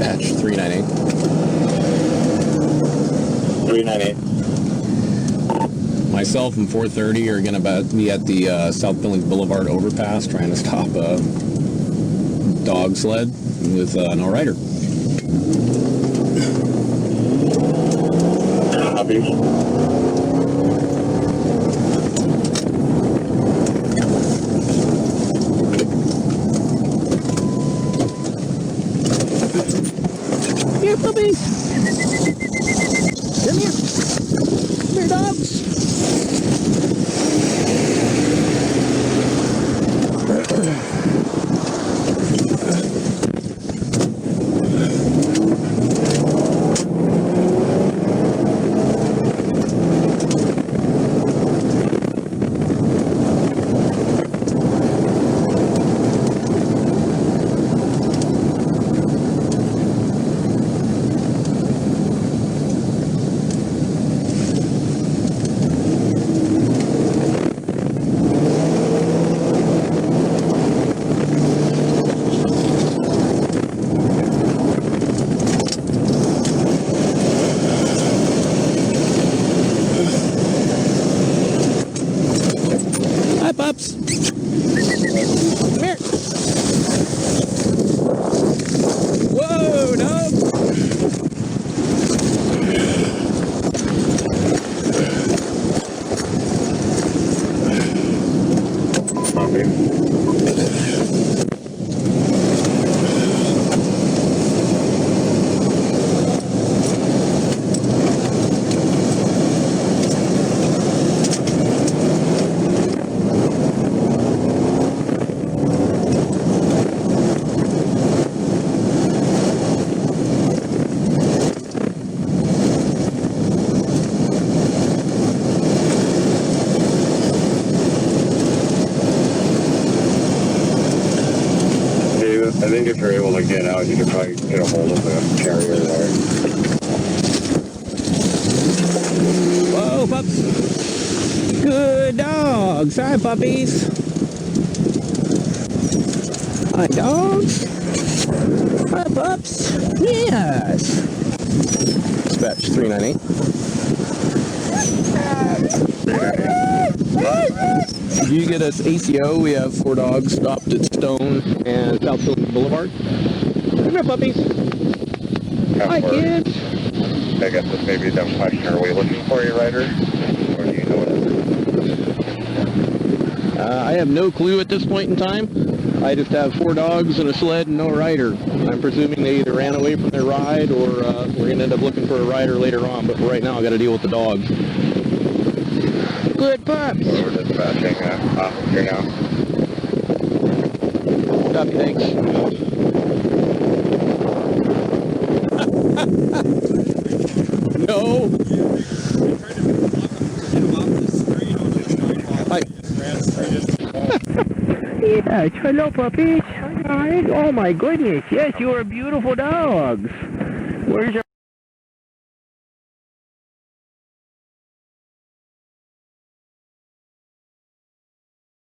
Dispatch 398. 398. Myself and 430 are going to be at the South Billings Boulevard overpass trying to stop a dog sled with no rider. Copy. Here, puppies! Come here! Come here, dogs! Hi, pups. Come here. Whoa, dog. I think if you're able to get out, you could probably get a hold of the carrier there. Whoa, pups. Good dogs. Hi, puppies. Hi, dogs. Hi, pups. Yes. Dispatch 398. Did you get us ACO? We have 4 dogs stopped at Stone and South Billings Boulevard. Come here, puppies. Hi, kids. I guess this may be a dumb question. Are we looking for a rider? Or do you know what it is? I have no clue at this point in time. I just have 4 dogs and a sled and no rider. I'm presuming they either ran away from their ride or we're going to end up looking for a rider later on. But for right now, I've got to deal with the dogs. Good pups. So we're dispatching here now. Copy, thanks. No. Hi. Yes, hello puppies. Hi. Oh my goodness. Yes, you are beautiful dogs. Where's your